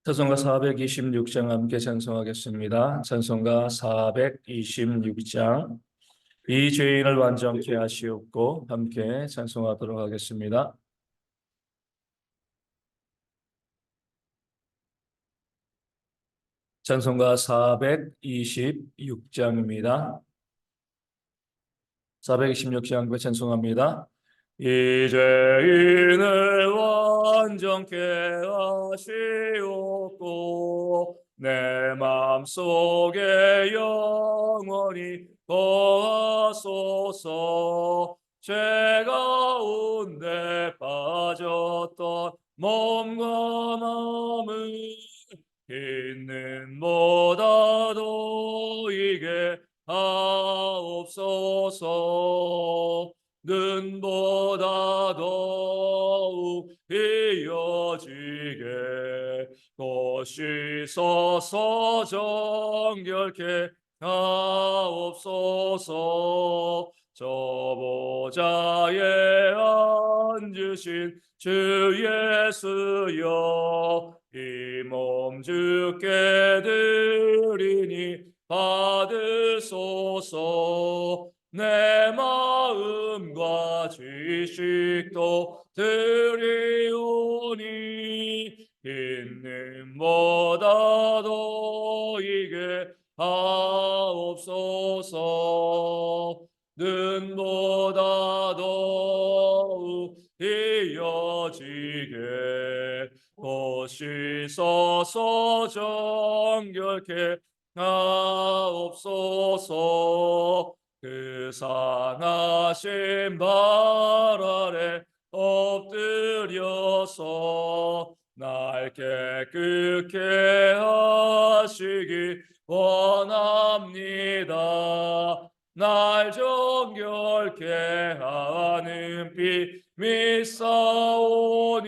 찬송가 426장 함께 찬송하겠습니다. 찬송가 426장 이 죄인을 완전케 하시옵고 함께 찬송하도록 하겠습니다. 찬송가 426장입니다. 426장 함께 찬송합니다. 이 죄인을 완전케 하시옵고 내 마음속에 영원히 거하소서. 죄 가운데 빠졌던 몸과 마음을 있는 보다 너에게 하옵소서. 눈보다 더욱 이어지게 것이서서 정결케 하옵소서. 저 보좌에 앉으신 주 예수여, 이 몸 주께 드리니 받으소서. 내 마음과 지식도 드리오니 있는 보다 너에게 하옵소서. 눈보다 더욱 이어지게 것이서서 정결케 하옵소서. 그 상하신 발 아래 엎드려서 날 깨끗게 하시기 원합니다. 날 정결케 하는 피 믿사오니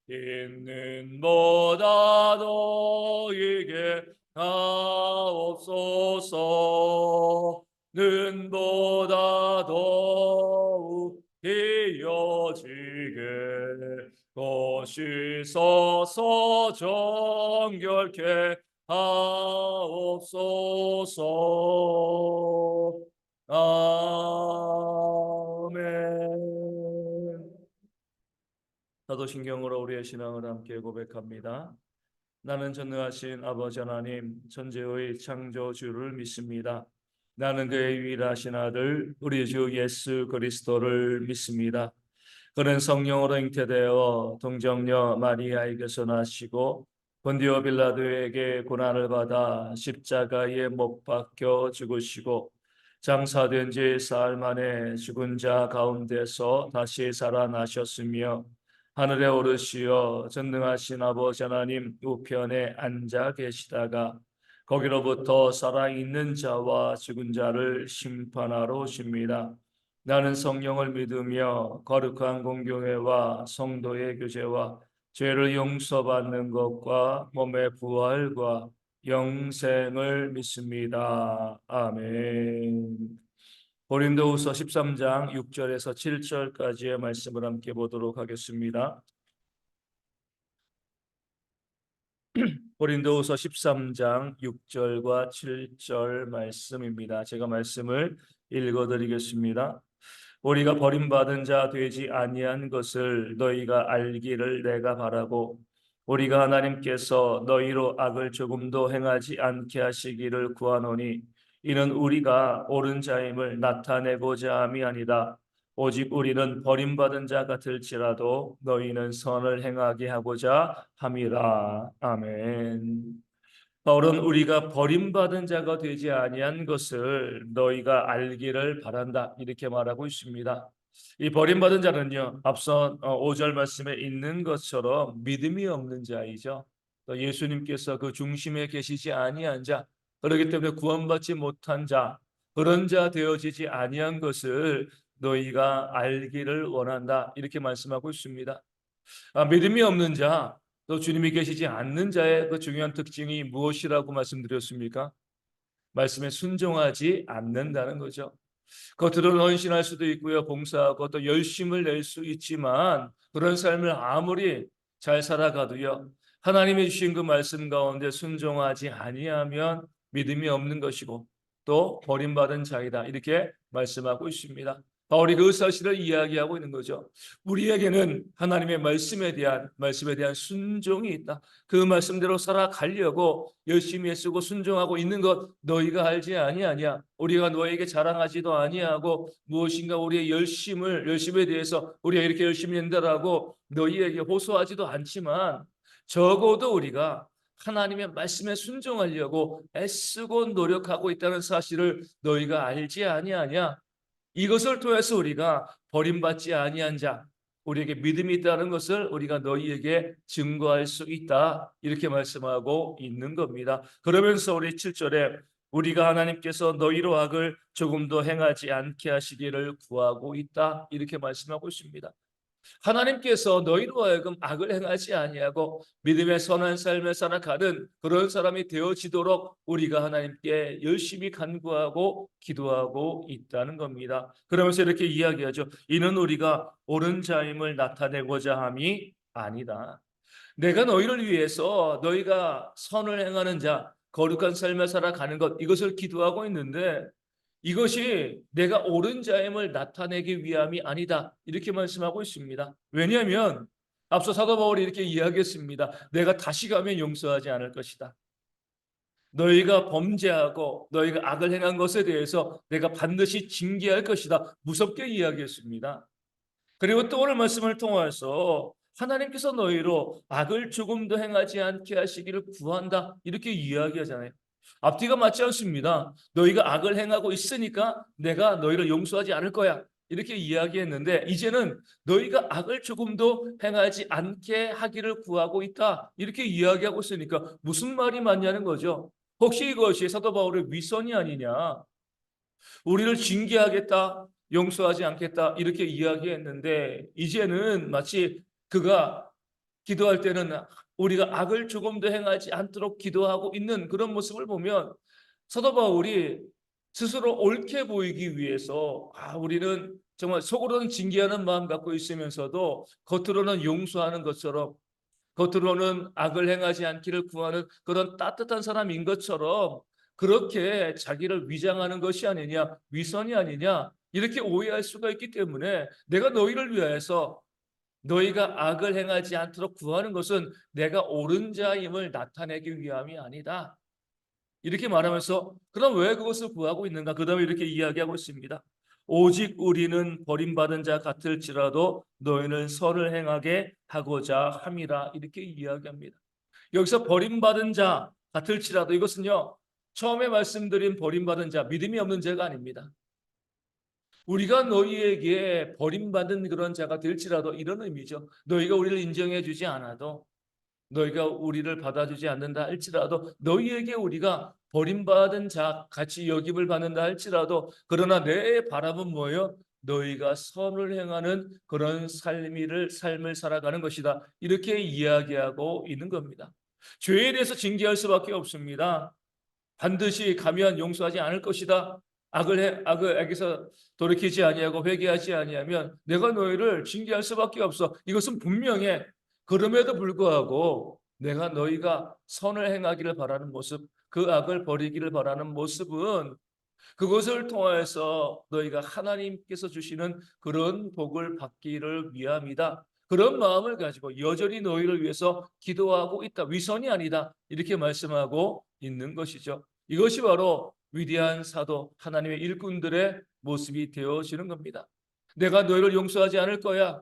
있는 보다 너에게 하옵소서. 눈보다 더욱 이어지게 것이서서 정결케 하옵소서. 아멘. 사도신경으로 우리의 신앙을 함께 고백합니다. 나는 전능하신 아버지 하나님, 천지의 창조주를 믿습니다. 나는 그의 유일하신 아들 우리 주 예수 그리스도를 믿습니다. 그는 성령으로 잉태되어 동정녀 마리아에게서 나시고 본디오 빌라도에게 고난을 받아 십자가에 못 박혀 죽으시고 장사된 지 사흘 만에 죽은 자 가운데서 다시 살아나셨으며 하늘에 오르시어 전능하신 아버지 하나님 우편에 앉아 계시다가 거기로부터 살아있는 자와 죽은 자를 심판하러 오십니다. 나는 성령을 믿으며 거룩한 공교회와 성도의 교제와 죄를 용서받는 것과 몸의 부활과 영생을 믿습니다. 아멘. 고린도후서 13장 6절에서 7절까지의 말씀을 함께 보도록 하겠습니다. 고린도후서 13장 6절과 7절 말씀입니다. 제가 말씀을 읽어드리겠습니다. 우리가 버림받은 자 되지 아니한 것을 너희가 알기를 내가 바라고 우리가 하나님께서 너희로 악을 조금도 행하지 않게 하시기를 구하노니 이는 우리가 옳은 자임을 나타내고자 함이 아니다. 오직 우리는 버림받은 자 같을지라도 너희는 선을 행하게 하고자 함이라. 아멘. 바울은 우리가 버림받은 자가 되지 아니한 것을 너희가 알기를 바란다 이렇게 말하고 있습니다. 이 버림받은 자는요, 앞선 5절 말씀에 있는 것처럼 믿음이 없는 자이죠. 또 예수님께서 그 중심에 계시지 아니한 자, 그렇기 때문에 구원받지 못한 자, 그런 자 되어지지 아니한 것을 너희가 알기를 원한다 이렇게 말씀하고 있습니다. 믿음이 없는 자, 또 주님이 계시지 않는 자의 그 중요한 특징이 무엇이라고 말씀드렸습니까? 말씀에 순종하지 않는다는 거죠. 겉으로는 헌신할 수도 있고요, 봉사하고 또 열심을 낼 수 있지만 그런 삶을 아무리 잘 살아가도요, 하나님이 주신 그 말씀 가운데 순종하지 아니하면 믿음이 없는 것이고 또 버림받은 자이다. 이렇게 말씀하고 있습니다. 바울이 그 사실을 이야기하고 있는 거죠. 우리에게는 하나님의 말씀에 대한 순종이 있다. 그 말씀대로 살아가려고 열심히 애쓰고 순종하고 있는 것 너희가 알지 아니하냐? 우리가 너에게 자랑하지도 아니하고 무엇인가 우리의 열심에 대해서 우리가 이렇게 열심히 한다라고 너희에게 호소하지도 않지만 적어도 우리가 하나님의 말씀에 순종하려고 애쓰고 노력하고 있다는 사실을 너희가 알지 아니하냐? 이것을 통해서 우리가 버림받지 아니한 자, 우리에게 믿음이 있다는 것을 우리가 너희에게 증거할 수 있다. 이렇게 말씀하고 있는 겁니다. 그러면서 우리 7절에 우리가 하나님께서 너희로 악을 조금도 행하지 않게 하시기를 구하고 있다. 이렇게 말씀하고 있습니다. 하나님께서 너희로 하여금 악을 행하지 아니하고 믿음의 선한 삶을 살아가는 그런 사람이 되어지도록 우리가 하나님께 열심히 간구하고 기도하고 있다는 겁니다. 그러면서 이렇게 이야기하죠. 이는 우리가 옳은 자임을 나타내고자 함이 아니다. 내가 너희를 위해서 너희가 선을 행하는 자, 거룩한 삶을 살아가는 것, 이것을 기도하고 있는데 이것이 내가 옳은 자임을 나타내기 위함이 아니다. 이렇게 말씀하고 있습니다. 왜냐하면 앞서 사도 바울이 이렇게 이야기했습니다. 내가 다시 가면 용서하지 않을 것이다. 너희가 범죄하고 너희가 악을 행한 것에 대해서 내가 반드시 징계할 것이다. 무섭게 이야기했습니다. 그리고 또 오늘 말씀을 통해서 하나님께서 너희로 악을 조금도 행하지 않게 하시기를 구한다. 이렇게 이야기하잖아요. 앞뒤가 맞지 않습니다. 너희가 악을 행하고 있으니까 내가 너희를 용서하지 않을 거야. 이렇게 이야기했는데 이제는 너희가 악을 조금도 행하지 않게 하기를 구하고 있다. 이렇게 이야기하고 있으니까 무슨 말이 맞냐는 거죠. 혹시 이것이 사도 바울의 위선이 아니냐? 우리를 징계하겠다, 용서하지 않겠다 이렇게 이야기했는데 이제는 마치 그가 기도할 때는 우리가 악을 조금도 행하지 않도록 기도하고 있는 그런 모습을 보면 사도 바울이 스스로 옳게 보이기 위해서 우리는 정말 속으로는 징계하는 마음 갖고 있으면서도 겉으로는 용서하는 것처럼 겉으로는 악을 행하지 않기를 구하는 그런 따뜻한 사람인 것처럼 그렇게 자기를 위장하는 것이 아니냐, 위선이 아니냐 이렇게 오해할 수가 있기 때문에 내가 너희를 위하여서 너희가 악을 행하지 않도록 구하는 것은 내가 옳은 자임을 나타내기 위함이 아니다. 이렇게 말하면서 그럼 왜 그것을 구하고 있는가? 그 다음에 이렇게 이야기하고 있습니다. 오직 우리는 버림받은 자 같을지라도 너희는 선을 행하게 하고자 함이라 이렇게 이야기합니다. 여기서 버림받은 자 같을지라도 이것은요. 처음에 말씀드린 버림받은 자, 믿음이 없는 자가 아닙니다. 우리가 너희에게 버림받은 그런 자가 될지라도 이런 의미죠. 너희가 우리를 인정해 주지 않아도 너희가 우리를 받아주지 않는다 할지라도 너희에게 우리가 버림받은 자 같이 여김을 받는다 할지라도 그러나 내 바람은 뭐예요? 너희가 선을 행하는 그런 삶을 살아가는 것이다. 이렇게 이야기하고 있는 겁니다. 죄에 대해서 징계할 수밖에 없습니다. 반드시 가면 용서하지 않을 것이다. 악에서 돌이키지 아니하고 회개하지 아니하면 내가 너희를 징계할 수밖에 없어. 이것은 분명해. 그럼에도 불구하고 내가 너희가 선을 행하기를 바라는 모습, 그 악을 버리기를 바라는 모습은 그것을 통해서 너희가 하나님께서 주시는 그런 복을 받기를 위함이다. 그런 마음을 가지고 여전히 너희를 위해서 기도하고 있다. 위선이 아니다. 이렇게 말씀하고 있는 것이죠. 이것이 바로 위대한 사도 하나님의 일꾼들의 모습이 되어지는 겁니다. 내가 너희를 용서하지 않을 거야.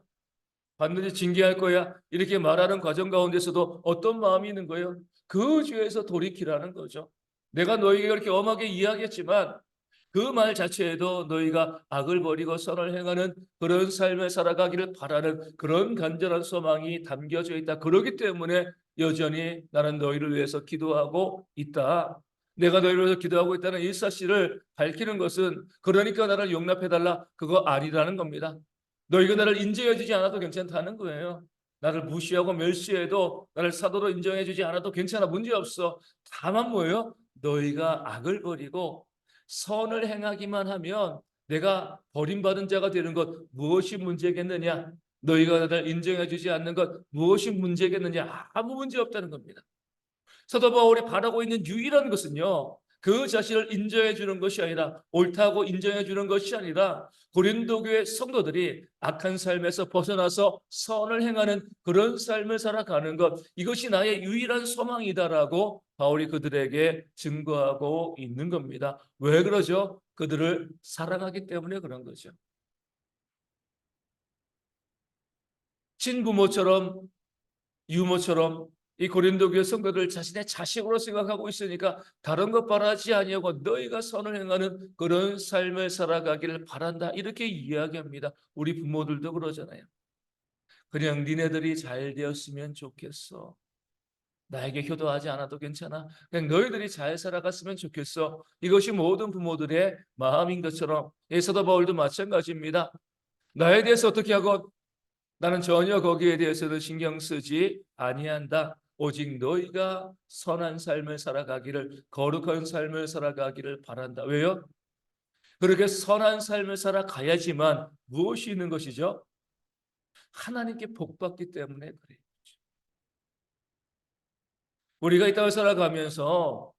반드시 징계할 거야. 이렇게 말하는 과정 가운데서도 어떤 마음이 있는 거예요? 그 죄에서 돌이키라는 거죠. 내가 너희에게 그렇게 엄하게 이야기했지만 그 말 자체에도 너희가 악을 버리고 선을 행하는 그런 삶을 살아가기를 바라는 그런 간절한 소망이 담겨져 있다. 그렇기 때문에 여전히 나는 너희를 위해서 기도하고 있다. 내가 너희를 위해서 기도하고 있다는 이 사실을 밝히는 것은 그러니까 나를 용납해달라 그거 아니라는 겁니다. 너희가 나를 인정해주지 않아도 괜찮다는 거예요. 나를 무시하고 멸시해도 나를 사도로 인정해주지 않아도 괜찮아. 문제없어. 다만 뭐예요? 너희가 악을 버리고 선을 행하기만 하면 내가 버림받은 자가 되는 것 무엇이 문제겠느냐? 너희가 나를 인정해 주지 않는 것 무엇이 문제겠느냐? 아무 문제 없다는 겁니다. 사도 바울이 바라고 있는 유일한 것은요, 그 자신을 인정해 주는 것이 아니라, 옳다고 인정해 주는 것이 아니라 고린도 교회 성도들이 악한 삶에서 벗어나서 선을 행하는 그런 삶을 살아가는 것, 이것이 나의 유일한 소망이다라고 바울이 그들에게 증거하고 있는 겁니다. 왜 그러죠? 그들을 사랑하기 때문에 그런 거죠. 친부모처럼, 유모처럼 이 고린도 교회 성도들 자신의 자식으로 생각하고 있으니까 다른 것 바라지 아니하고 너희가 선을 행하는 그런 삶을 살아가기를 바란다, 이렇게 이야기합니다. 우리 부모들도 그러잖아요. 그냥 니네들이 잘 되었으면 좋겠어. 나에게 효도하지 않아도 괜찮아. 그냥 너희들이 잘 살아갔으면 좋겠어. 이것이 모든 부모들의 마음인 것처럼 사도 바울도 마찬가지입니다. 나에 대해서 어떻게 하고, 나는 전혀 거기에 대해서는 신경 쓰지 아니한다. 오직 너희가 선한 삶을 살아가기를, 거룩한 삶을 살아가기를 바란다. 왜요? 그렇게 선한 삶을 살아가야지만 무엇이 있는 것이죠? 하나님께 복받기 때문에 그래요. 우리가 이 땅을 살아가면서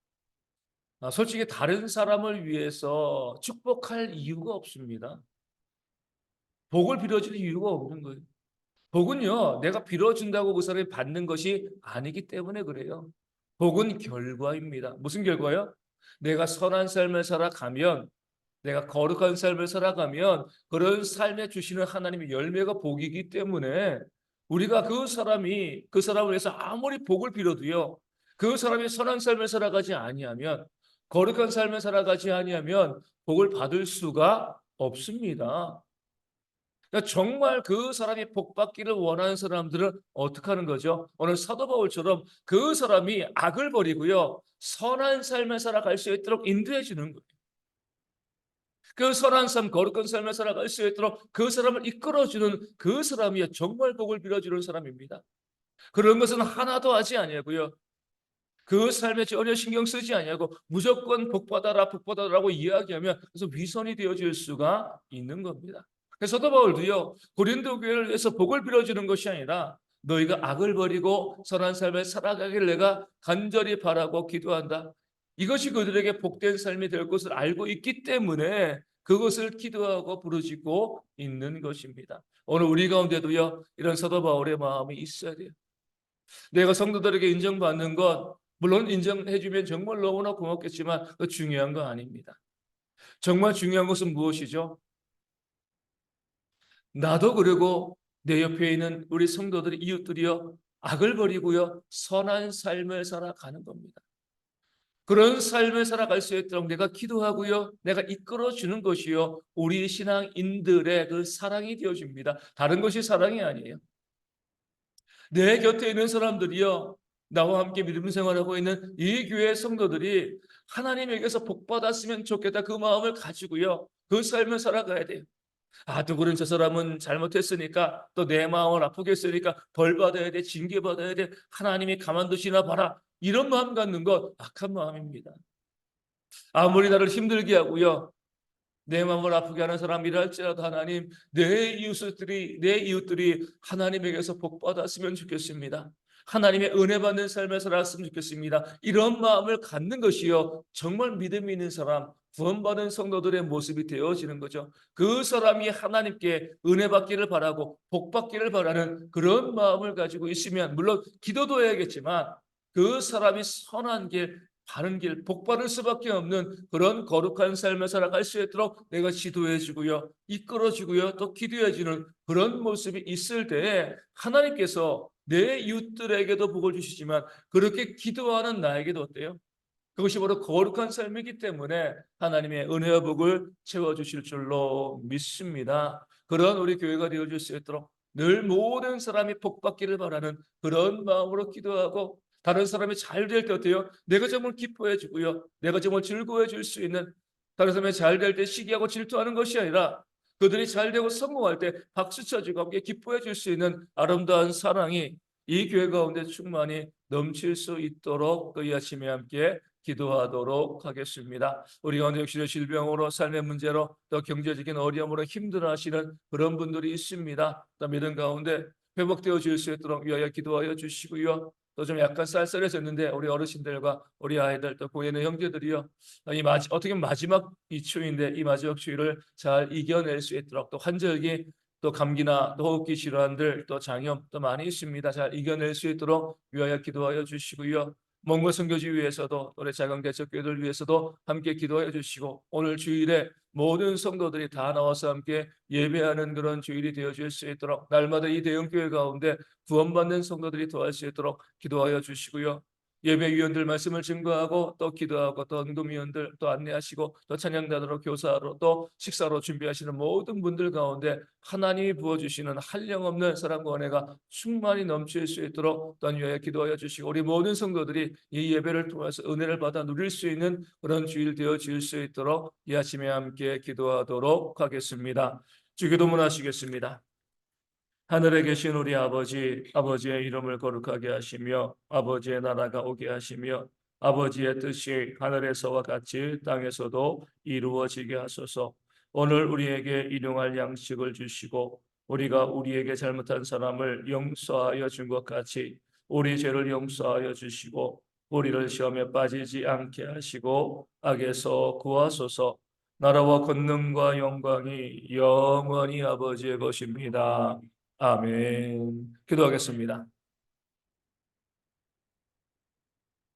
솔직히 다른 사람을 위해서 축복할 이유가 없습니다. 복을 빌어줄 이유가 없는 거예요. 복은요, 내가 빌어준다고 그 사람이 받는 것이 아니기 때문에 그래요. 복은 결과입니다. 무슨 결과요? 내가 선한 삶을 살아가면, 내가 거룩한 삶을 살아가면 그런 삶에 주시는 하나님의 열매가 복이기 때문에, 우리가 그 사람을 위해서 아무리 복을 빌어도요, 그 사람이 선한 삶을 살아가지 아니하면, 거룩한 삶을 살아가지 아니하면 복을 받을 수가 없습니다. 그러니까 정말 그 사람이 복 받기를 원하는 사람들은 어떻게 하는 거죠? 오늘 사도 바울처럼 그 사람이 악을 버리고요, 선한 삶을 살아갈 수 있도록 인도해 주는 거예요. 그 선한 삶, 거룩한 삶을 살아갈 수 있도록 그 사람을 이끌어주는 그 사람이 정말 복을 빌어주는 사람입니다. 그런 것은 하나도 하지 아니하고요, 그 삶에 전혀 신경 쓰지 아니하고 무조건 복 받아라, 복 받아라고 이야기하면 그래서 위선이 되어질 수가 있는 겁니다. 그래서 사도 바울도요, 고린도 교회를 위해서 복을 빌어주는 것이 아니라 너희가 악을 버리고 선한 삶을 살아가길 내가 간절히 바라고 기도한다. 이것이 그들에게 복된 삶이 될 것을 알고 있기 때문에 그것을 기도하고 부르짖고 있는 것입니다. 오늘 우리 가운데도요, 이런 사도 바울의 마음이 있어야 돼요. 내가 성도들에게 인정받는 것, 물론 인정해주면 정말 너무나 고맙겠지만 그 중요한 거 아닙니다. 정말 중요한 것은 무엇이죠? 나도 그리고 내 옆에 있는 우리 성도들의 이웃들이요, 악을 버리고요, 선한 삶을 살아가는 겁니다. 그런 삶을 살아갈 수 있도록 내가 기도하고요, 내가 이끌어주는 것이요, 우리 신앙인들의 그 사랑이 되어집니다. 다른 것이 사랑이 아니에요. 내 곁에 있는 사람들이요, 나와 함께 믿음 생활하고 있는 이 교회 성도들이 하나님에게서 복받았으면 좋겠다, 그 마음을 가지고요, 그 삶을 살아가야 돼요. 누구는 저 사람은 잘못했으니까, 또 내 마음을 아프게 했으니까 벌 받아야 돼, 징계 받아야 돼, 하나님이 가만두시나 봐라, 이런 마음 갖는 것 악한 마음입니다. 아무리 나를 힘들게 하고요, 내 마음을 아프게 하는 사람이라 할지라도 하나님, 내 이웃들이 하나님에게서 복 받았으면 좋겠습니다. 하나님의 은혜 받는 삶을 살았으면 좋겠습니다. 이런 마음을 갖는 것이요, 정말 믿음이 있는 사람, 구원받은 성도들의 모습이 되어지는 거죠. 그 사람이 하나님께 은혜 받기를 바라고 복 받기를 바라는 그런 마음을 가지고 있으면, 물론 기도도 해야겠지만 그 사람이 선한 길, 바른 길, 복 받을 수밖에 없는 그런 거룩한 삶을 살아갈 수 있도록 내가 지도해 주고요, 이끌어 주고요, 또 기도해 주는 그런 모습이 있을 때에 하나님께서 내 이웃들에게도 복을 주시지만 그렇게 기도하는 나에게도 어때요? 그것이 바로 거룩한 삶이기 때문에 하나님의 은혜와 복을 채워주실 줄로 믿습니다. 그런 우리 교회가 되어줄 수 있도록 늘 모든 사람이 복 받기를 바라는 그런 마음으로 기도하고, 다른 사람이 잘 될 때 어때요? 내가 정말 기뻐해 주고요, 내가 정말 즐거워해 줄 수 있는, 다른 사람이 잘 될 때 시기하고 질투하는 것이 아니라 그들이 잘 되고 성공할 때 박수 쳐주고 함께 기뻐해 줄 수 있는 아름다운 사랑이 이 교회 가운데 충만히 넘칠 수 있도록 이 아침에 함께 기도하도록 하겠습니다. 우리 가운데 역시 질병으로 삶의 문제로 또 경제적인 어려움으로 힘들어하시는 그런 분들이 있습니다. 또 믿음 가운데 회복되어 질 수 있도록 위하여 기도하여 주시고요. 또 좀 약간 쌀쌀해졌는데 우리 어르신들과 우리 아이들 또 보이는 형제들이요. 어떻게 보면 마지막 이 추위인데 이 마지막 추위를 잘 이겨낼 수 있도록 또 환절기 또 감기나 또 호흡기 질환들 또 장염 또 많이 있습니다. 잘 이겨낼 수 있도록 위하여 기도하여 주시고요. 몽골 선교지 위해서도 우리 작은 개척교회들 위해서도 함께 기도해 주시고 오늘 주일에 모든 성도들이 다 나와서 함께 예배하는 그런 주일이 되어질 수 있도록 날마다 이 대형교회 가운데 구원받는 성도들이 더할 수 있도록 기도하여 주시고요. 예배위원들 말씀을 증거하고 또 기도하고 또 응도위원들 또 안내하시고 또 찬양단으로 교사로 또 식사로 준비하시는 모든 분들 가운데 하나님이 부어주시는 한량없는 사랑과 은혜가 충만히 넘칠 수 있도록 또한 위하여 기도하여 주시고 우리 모든 성도들이 이 예배를 통해서 은혜를 받아 누릴 수 있는 그런 주일 되어질 수 있도록 이 아침에 함께 기도하도록 하겠습니다. 주기도문 하시겠습니다. 하늘에 계신 우리 아버지, 아버지의 이름을 거룩하게 하시며 아버지의 나라가 오게 하시며 아버지의 뜻이 하늘에서와 같이 땅에서도 이루어지게 하소서. 오늘 우리에게 일용할 양식을 주시고 우리가 우리에게 잘못한 사람을 용서하여 준 것 같이 우리 죄를 용서하여 주시고 우리를 시험에 빠지지 않게 하시고 악에서 구하소서. 나라와 권능과 영광이 영원히 아버지의 것입니다. 아멘. 기도하겠습니다.